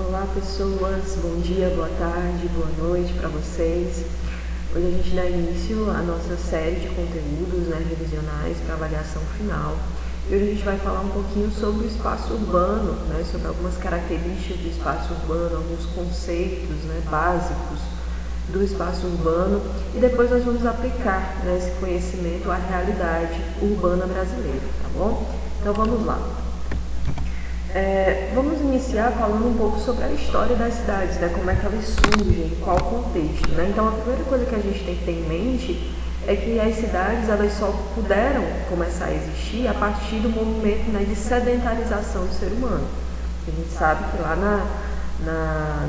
Olá pessoas, bom dia, boa tarde, boa noite para vocês. Hoje a gente dá início à nossa série de conteúdos revisionais para avaliação final. E hoje a gente vai falar um pouquinho sobre o espaço urbano, sobre algumas características do espaço urbano, alguns conceitos básicos do espaço urbano, e depois nós vamos aplicar esse conhecimento à realidade urbana brasileira, tá bom? Então vamos lá. Vamos iniciar falando um pouco sobre a história das cidades, como é que elas surgem, qual o contexto. Então a primeira coisa que a gente tem que ter em mente é que as cidades elas só puderam começar a existir a partir do movimento de sedentarização do ser humano. A gente sabe que lá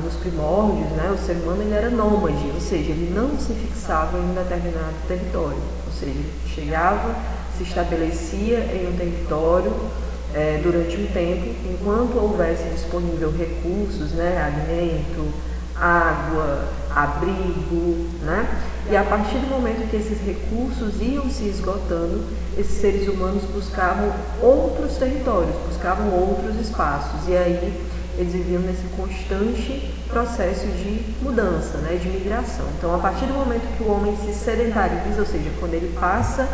nos primórdios, o ser humano ele era nômade, ou seja, ele não se fixava em um determinado território, ou seja, ele chegava, se estabelecia em um território durante um tempo, enquanto houvesse disponível recursos, alimento, água, abrigo, e a partir do momento que esses recursos iam se esgotando, esses seres humanos buscavam outros territórios, buscavam outros espaços, e aí eles viviam nesse constante processo de mudança, de migração. Então, a partir do momento que o homem se sedentariza, ou seja, quando ele passa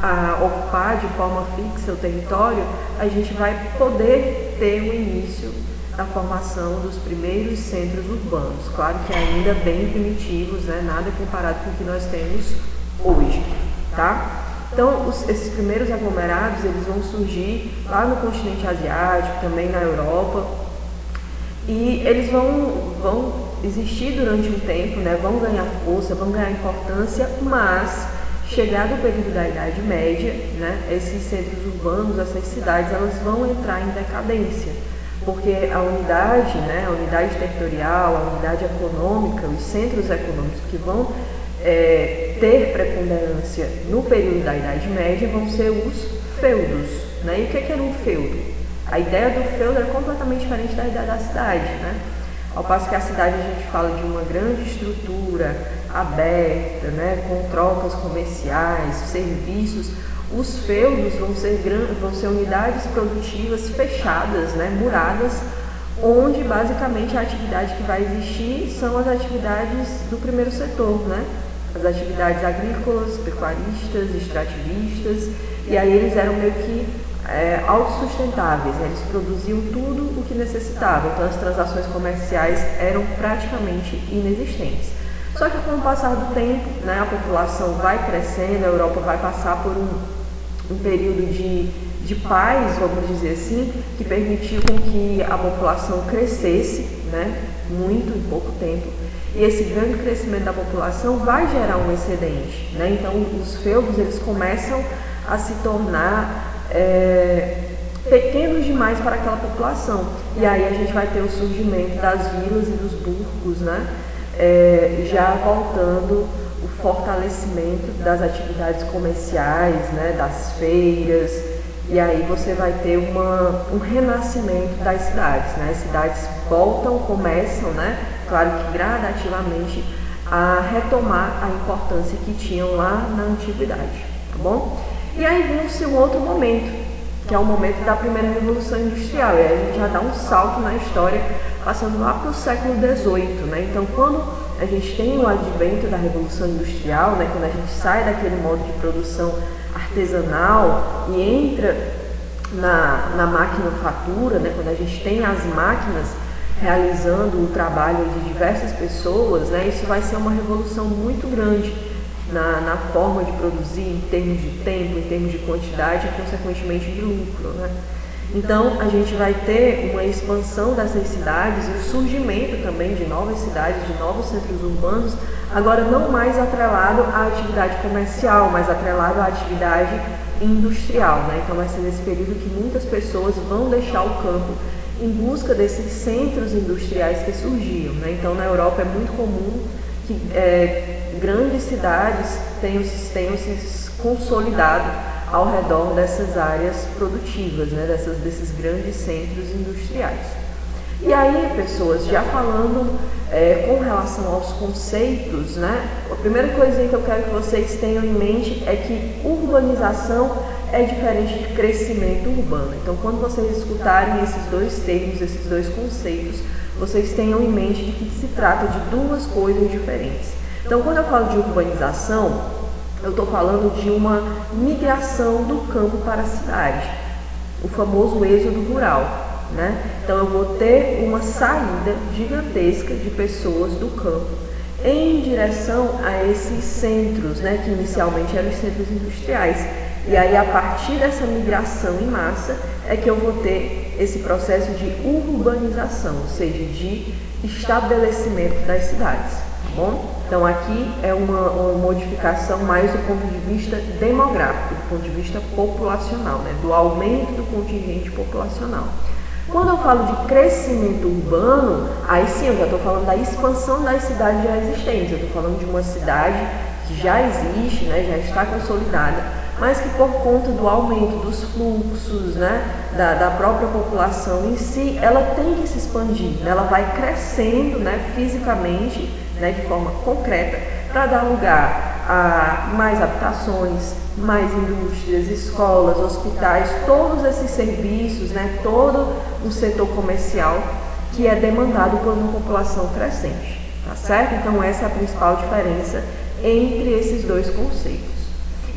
a ocupar de forma fixa o território, a gente vai poder ter o início da formação dos primeiros centros urbanos. Claro que ainda bem primitivos, nada comparado com o que nós temos hoje, tá? Então, esses primeiros aglomerados, eles vão surgir lá no continente asiático, também na Europa, e eles vão existir durante um tempo, vão ganhar força, vão ganhar importância, mas chegado o período da Idade Média, esses centros urbanos, essas cidades, elas vão entrar em decadência, porque a unidade territorial, a unidade econômica, os centros econômicos que vão ter preponderância no período da Idade Média vão ser os feudos. E o que era um feudo? A ideia do feudo é completamente diferente da ideia da cidade. Ao passo que a cidade a gente fala de uma grande estrutura aberta, com trocas comerciais, serviços, os feudos vão ser unidades produtivas fechadas, muradas, onde basicamente a atividade que vai existir são as atividades do primeiro setor, as atividades agrícolas, pecuaristas, extrativistas, e aí eles eram meio que autossustentáveis, eles produziam tudo o que necessitavam, então as transações comerciais eram praticamente inexistentes. Só que com o passar do tempo, a população vai crescendo, a Europa vai passar por um período de paz, vamos dizer assim, que permitiu com que a população crescesse, muito em pouco tempo, e esse grande crescimento da população vai gerar um excedente, então os feudos eles começam a se tornar pequenos demais para aquela população, e aí a gente vai ter o surgimento das vilas e dos burgos, já voltando o fortalecimento das atividades comerciais, das feiras, e aí você vai ter um renascimento das cidades, as cidades começam, claro que gradativamente, a retomar a importância que tinham lá na antiguidade, tá bom? E aí vem-se um outro momento, que é o momento da primeira Revolução Industrial, e aí a gente já dá um salto na história, passando lá para o século XVIII, Então, quando a gente tem o advento da Revolução Industrial, quando a gente sai daquele modo de produção artesanal e entra na maquinofatura, quando a gente tem as máquinas realizando o trabalho de diversas pessoas, isso vai ser uma revolução muito grande na forma de produzir, em termos de tempo, em termos de quantidade e, consequentemente, de lucro. Então, a gente vai ter uma expansão dessas cidades e o surgimento também de novas cidades, de novos centros urbanos, agora não mais atrelado à atividade comercial, mas atrelado à atividade industrial. Então, vai ser nesse período que muitas pessoas vão deixar o campo em busca desses centros industriais que surgiam. Então, na Europa é muito comum que grandes cidades tenham se consolidado ao redor dessas áreas produtivas, desses grandes centros industriais. E aí, pessoas, já falando com relação aos conceitos, a primeira coisa que eu quero que vocês tenham em mente é que urbanização é diferente de crescimento urbano. Então, quando vocês escutarem esses dois termos, esses dois conceitos, vocês tenham em mente de que se trata de duas coisas diferentes. Então, quando eu falo de urbanização, eu estou falando de uma migração do campo para a cidade, o famoso êxodo rural, né? Então, eu vou ter uma saída gigantesca de pessoas do campo em direção a esses centros, né, que inicialmente eram os centros industriais. E aí, a partir dessa migração em massa, é que eu vou ter esse processo de urbanização, ou seja, de estabelecimento das cidades, tá bom? Então, aqui é uma modificação mais do ponto de vista demográfico, do ponto de vista populacional, né, do aumento do contingente populacional. Quando eu falo de crescimento urbano, aí sim eu já estou falando da expansão das cidades já existentes. Eu estou falando de uma cidade que já existe, né, já está consolidada, mas que por conta do aumento dos fluxos, né, da própria população em si, ela tem que se expandir, né, ela vai crescendo, né, fisicamente, né, de forma concreta, para dar lugar a mais habitações, mais indústrias, escolas, hospitais, todos esses serviços, né, todo o setor comercial que é demandado por uma população crescente, tá certo? Então essa é a principal diferença entre esses dois conceitos.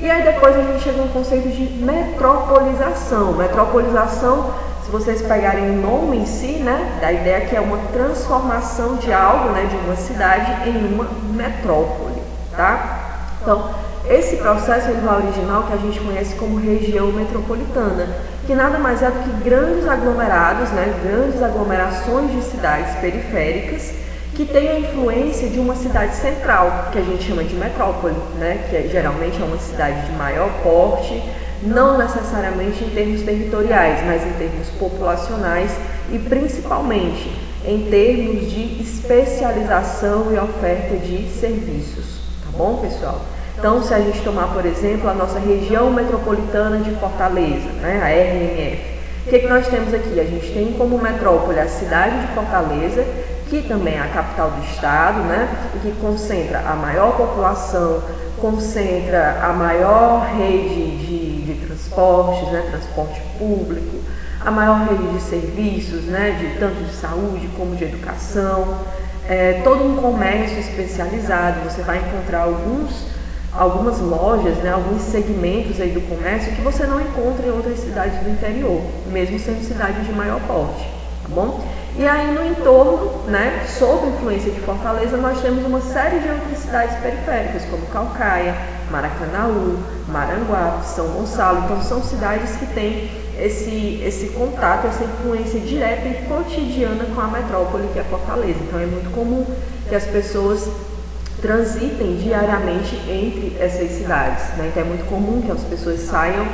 E aí depois a gente chega no conceito de metropolização. Metropolização, se vocês pegarem o nome em si, né, a ideia é que é uma transformação de algo, né, de uma cidade em uma metrópole, tá? Então, esse processo ele vai originar o que a gente conhece como região metropolitana, que nada mais é do que grandes aglomerados, né, grandes aglomerações de cidades periféricas que têm a influência de uma cidade central, que a gente chama de metrópole, né, que geralmente é uma cidade de maior porte, não necessariamente em termos territoriais, mas em termos populacionais e principalmente em termos de especialização e oferta de serviços, tá bom, pessoal? Então, se a gente tomar, por exemplo, a nossa região metropolitana de Fortaleza, né, a RMF, o que nós temos aqui? A gente tem como metrópole a cidade de Fortaleza, que também é a capital do estado, né, e que concentra a maior população, concentra a maior rede de transportes, né, transporte público, a maior rede de serviços, né, tanto de saúde como de educação, todo um comércio especializado. Você vai encontrar algumas lojas, né, alguns segmentos aí do comércio que você não encontra em outras cidades do interior, mesmo sendo cidades de maior porte, tá bom? E aí no entorno, né, sob influência de Fortaleza, nós temos uma série de outras cidades periféricas, como Calcaia, Maracanaú, Maranguape, São Gonçalo. Então são cidades que têm esse contato, essa influência direta e cotidiana com a metrópole que é Fortaleza. Então é muito comum que as pessoas transitem diariamente entre essas cidades, né? Então é muito comum que as pessoas saiam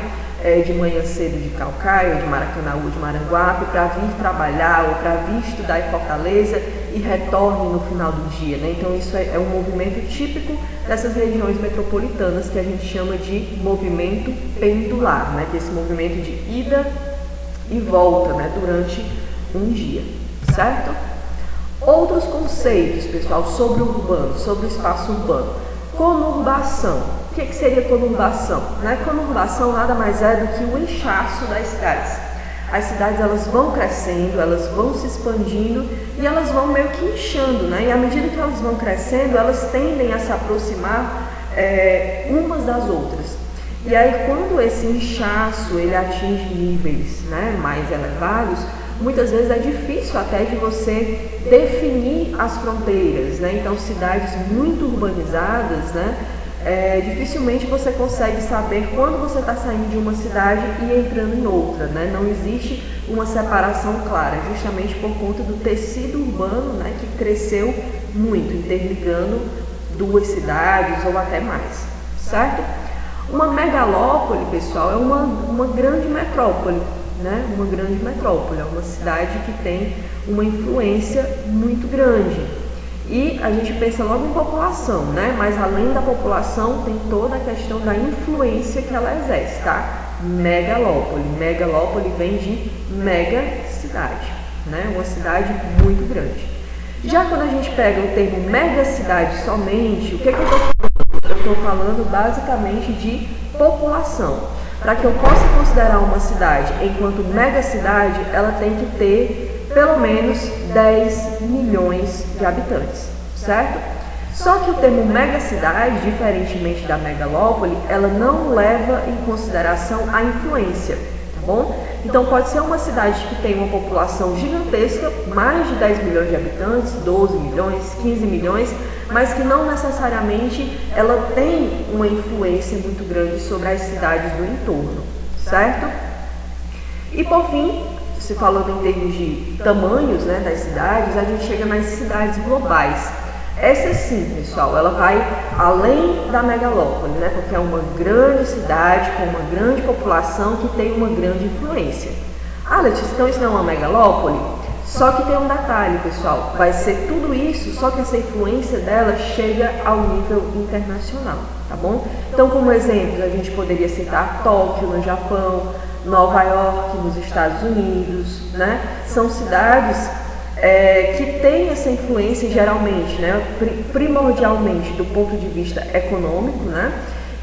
de manhã cedo de Calcaia, de Maracanaú, de Maranguape, para vir trabalhar ou para vir estudar em Fortaleza e retornem no final do dia, né? Então isso é um movimento típico dessas regiões metropolitanas que a gente chama de movimento pendular, né? Que é esse movimento de ida e volta, né, durante um dia, certo? Outros conceitos, pessoal, sobre o urbano, sobre o espaço urbano. Conurbação. O que seria conurbação? Né? Conurbação nada mais é do que o inchaço das cidades. As cidades elas vão crescendo, elas vão se expandindo e elas vão meio que inchando, né? E à medida que elas vão crescendo, elas tendem a se aproximar umas das outras. E aí quando esse inchaço ele atinge níveis, né, mais elevados, muitas vezes é difícil até de você definir as fronteiras, né? Então cidades muito urbanizadas, né, dificilmente você consegue saber quando você está saindo de uma cidade e entrando em outra, né? Não existe uma separação clara, justamente por conta do tecido urbano, né, que cresceu muito, interligando duas cidades ou até mais, certo? Uma megalópole, pessoal, é uma grande metrópole, né? Uma grande metrópole, é uma cidade que tem uma influência muito grande. E a gente pensa logo em população, né? Mas além da população tem toda a questão da influência que ela exerce, tá? Megalópole. Megalópole vem de mega cidade, né? Uma cidade muito grande. Já quando a gente pega o termo mega cidade somente, o que eu estou falando? Eu estou falando basicamente de população. Para que eu possa considerar uma cidade enquanto mega cidade, ela tem que ter pelo menos 10 milhões de habitantes, certo? Só que o termo megacidade, diferentemente da megalópole, ela não leva em consideração a influência, tá bom? Então pode ser uma cidade que tem uma população gigantesca, mais de 10 milhões de habitantes, 12 milhões, 15 milhões, mas que não necessariamente ela tem uma influência muito grande sobre as cidades do entorno, certo? E por fim, se falando em termos de tamanhos, né, das cidades, a gente chega nas cidades globais. Essa sim, pessoal, ela vai além da megalópole, né? Porque é uma grande cidade com uma grande população que tem uma grande influência. Ah, Letícia, então isso não é uma megalópole? Só que tem um detalhe, pessoal, vai ser tudo isso, só que essa influência dela chega ao nível internacional, tá bom? Então, como exemplo, a gente poderia citar Tóquio, no Japão, Nova York, nos Estados Unidos, né? São cidades que tem essa influência geralmente, né, primordialmente do ponto de vista econômico, né,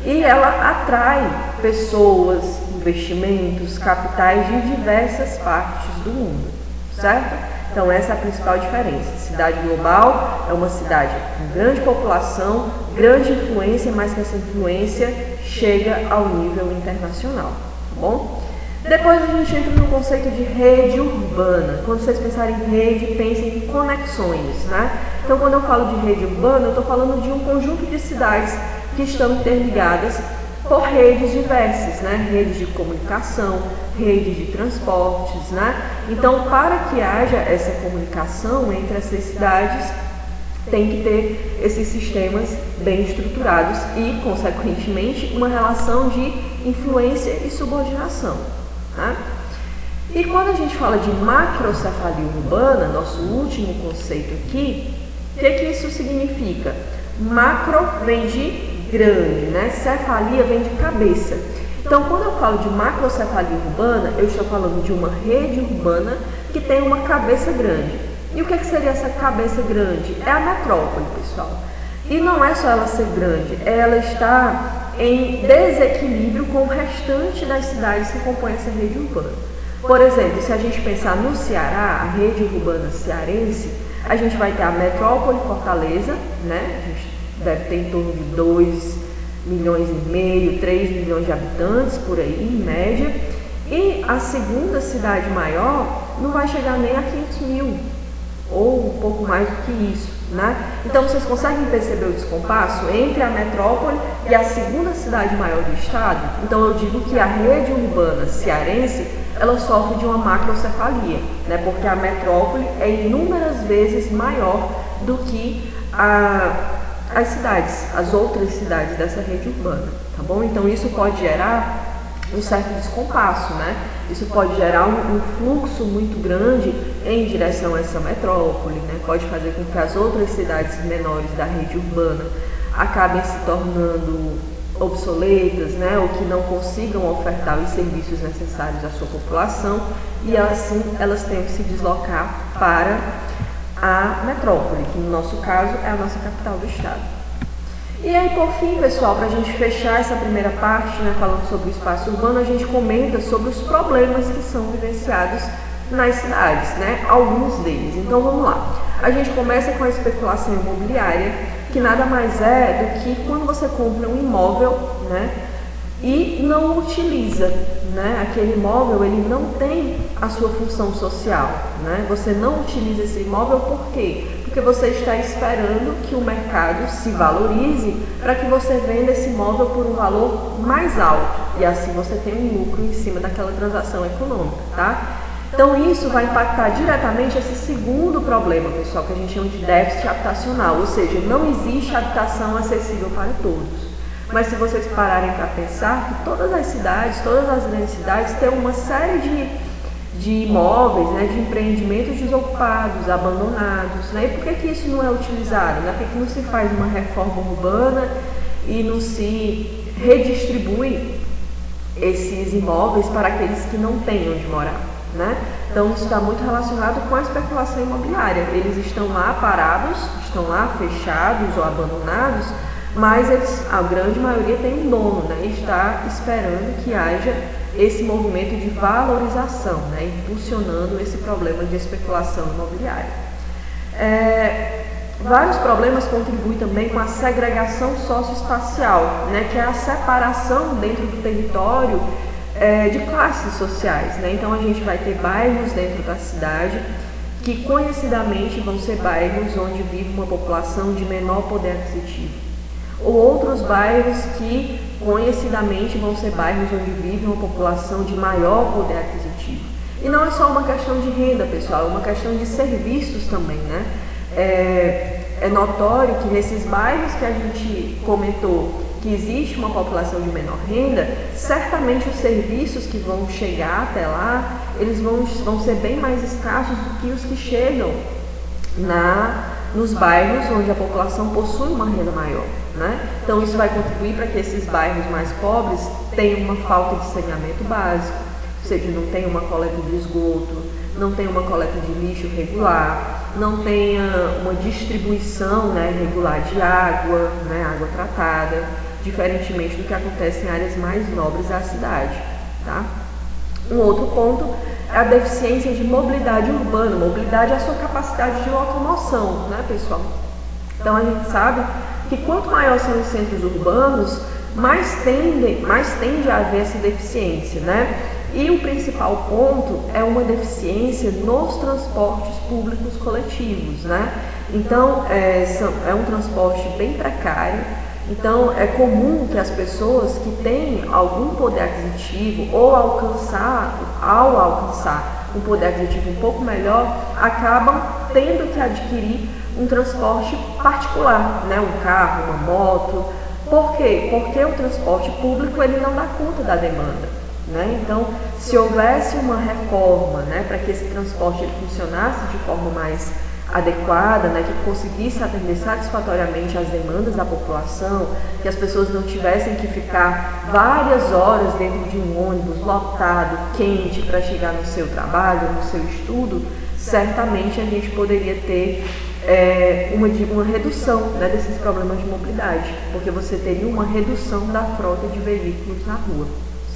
e ela atrai pessoas, investimentos, capitais de diversas partes do mundo, certo? Então essa é a principal diferença. Cidade global é uma cidade com grande população, grande influência, mas que essa influência chega ao nível internacional, tá bom? Depois a gente entra no conceito de rede urbana. Quando vocês pensarem em rede, pensem em conexões, né? Então, quando eu falo de rede urbana, eu estou falando de um conjunto de cidades que estão interligadas por redes diversas, né? Redes de comunicação, redes de transportes, né? Então, para que haja essa comunicação entre essas cidades, tem que ter esses sistemas bem estruturados e, consequentemente, uma relação de influência e subordinação. Tá? E quando a gente fala de macrocefalia urbana, nosso último conceito aqui, o que isso significa? Macro vem de grande, né? Cefalia vem de cabeça. Então, quando eu falo de macrocefalia urbana, eu estou falando de uma rede urbana que tem uma cabeça grande. E o que seria essa cabeça grande? É a metrópole, pessoal. E não é só ela ser grande, ela está em desequilíbrio com o restante das cidades que compõem essa rede urbana. Por exemplo, se a gente pensar no Ceará, a rede urbana cearense, a gente vai ter a metrópole Fortaleza, né? A gente deve ter em torno de 2,5 milhões, 3 milhões de habitantes, por aí, em média. E a segunda cidade maior não vai chegar nem a 500 mil, ou um pouco mais do que isso. Né? Então vocês conseguem perceber o descompasso entre a metrópole e a segunda cidade maior do estado? Então eu digo que a rede urbana cearense ela sofre de uma macrocefalia, né? Porque a metrópole é inúmeras vezes maior do que as cidades, as outras cidades dessa rede urbana, tá bom? Então isso pode gerar um certo descompasso, né? Isso pode gerar um fluxo muito grande em direção a essa metrópole, né? Pode fazer com que as outras cidades menores da rede urbana acabem se tornando obsoletas, né? Ou que não consigam ofertar os serviços necessários à sua população e assim elas tenham que se deslocar para a metrópole, que no nosso caso é a nossa capital do estado. E aí, por fim, pessoal, para a gente fechar essa primeira parte, né, falando sobre o espaço urbano, a gente comenta sobre os problemas que são vivenciados nas cidades, né, alguns deles. Então, vamos lá. A gente começa com a especulação imobiliária, que nada mais é do que quando você compra um imóvel, né, e não utiliza, né, aquele imóvel, ele não tem a sua função social, né, você não utiliza esse imóvel por quê? Porque você está esperando que o mercado se valorize para que você venda esse imóvel por um valor mais alto e assim você tem um lucro em cima daquela transação econômica, tá? Então isso vai impactar diretamente esse segundo problema, pessoal, que a gente chama de déficit habitacional, ou seja, não existe habitação acessível para todos. Mas se vocês pararem para pensar que todas as cidades, todas as grandes cidades têm uma série de imóveis, né, de empreendimentos desocupados, abandonados, né? E por que isso não é utilizado? Né? Por que não se faz uma reforma urbana e não se redistribui esses imóveis para aqueles que não têm onde morar, né? Então isso está muito relacionado com a especulação imobiliária. Eles estão lá parados, estão lá fechados ou abandonados, mas a grande maioria tem um dono, né? E está esperando que haja esse movimento de valorização, né, impulsionando esse problema de especulação imobiliária. Vários problemas contribuem também com a segregação socioespacial, né, que é a separação dentro do território de classes sociais, né? Então a gente vai ter bairros dentro da cidade que conhecidamente vão ser bairros onde vive uma população de menor poder aquisitivo, ou outros bairros que conhecidamente vão ser bairros onde vive uma população de maior poder aquisitivo. E não é só uma questão de renda, pessoal, é uma questão de serviços também, né? É notório que nesses bairros que a gente comentou que existe uma população de menor renda, certamente os serviços que vão chegar até lá, eles vão ser bem mais escassos do que os que chegam nos bairros onde a população possui uma renda maior, né? Então isso vai contribuir para que esses bairros mais pobres tenham uma falta de saneamento básico, ou seja, não tenha uma coleta de esgoto, não tenha uma coleta de lixo regular, não tenha uma distribuição, né, regular de água, né, água tratada, diferentemente do que acontece em áreas mais nobres da cidade, tá? Um outro ponto é a deficiência de mobilidade urbana. Mobilidade é a sua capacidade de locomoção, né, pessoal? Então a gente sabe que quanto maiores são os centros urbanos, mais tende a haver essa deficiência, né? E o principal ponto é uma deficiência nos transportes públicos coletivos, né? Então é um transporte bem precário. Então, é comum que as pessoas que têm algum poder aquisitivo ou ao alcançar um poder aquisitivo um pouco melhor, acabam tendo que adquirir um transporte particular, né? Um carro, uma moto. Por quê? Porque o transporte público ele não dá conta da demanda, né? Então, se houvesse uma reforma, né, para que esse transporte ele funcionasse de forma mais adequada, né, que conseguisse atender satisfatoriamente às demandas da população, que as pessoas não tivessem que ficar várias horas dentro de um ônibus lotado, quente, para chegar no seu trabalho, no seu estudo, certamente a gente poderia ter uma redução, né, desses problemas de mobilidade, porque você teria uma redução da frota de veículos na rua,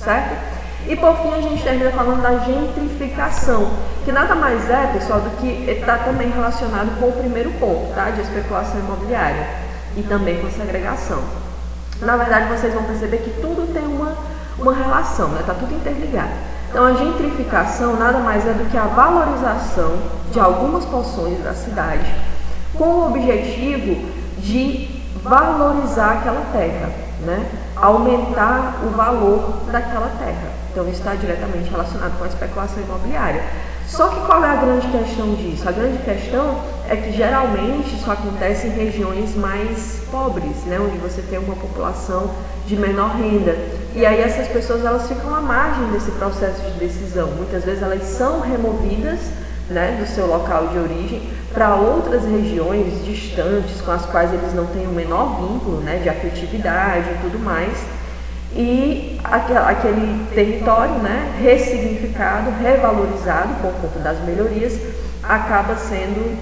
certo? E por fim a gente termina falando da gentrificação, que nada mais é, pessoal, do que está também relacionado com o primeiro ponto, tá? De especulação imobiliária e também com a segregação. Na verdade, vocês vão perceber que tudo tem uma relação, né? Está tudo interligado. Então a gentrificação nada mais é do que a valorização de algumas porções da cidade com o objetivo de valorizar aquela terra, né? Aumentar o valor daquela terra. Então isso está diretamente relacionado com a especulação imobiliária. Só que qual é a grande questão disso? A grande questão é que geralmente isso acontece em regiões mais pobres, né? Onde você tem uma população de menor renda. E aí essas pessoas elas ficam à margem desse processo de decisão. Muitas vezes elas são removidas, né, do seu local de origem para outras regiões distantes com as quais eles não têm o menor vínculo, né, de afetividade e tudo mais. E aquele território, né, ressignificado, revalorizado por conta das melhorias, acaba sendo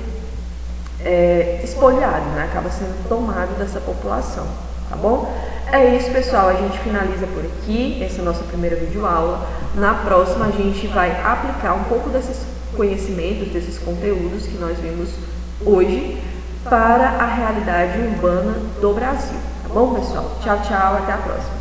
espoliado, né, acaba sendo tomado dessa população, tá bom? É isso, pessoal, a gente finaliza por aqui, essa é a nossa primeira videoaula. Na próxima a gente vai aplicar um pouco desses conhecimentos, desses conteúdos que nós vimos hoje para a realidade urbana do Brasil, tá bom, pessoal? Tchau, tchau, até a próxima.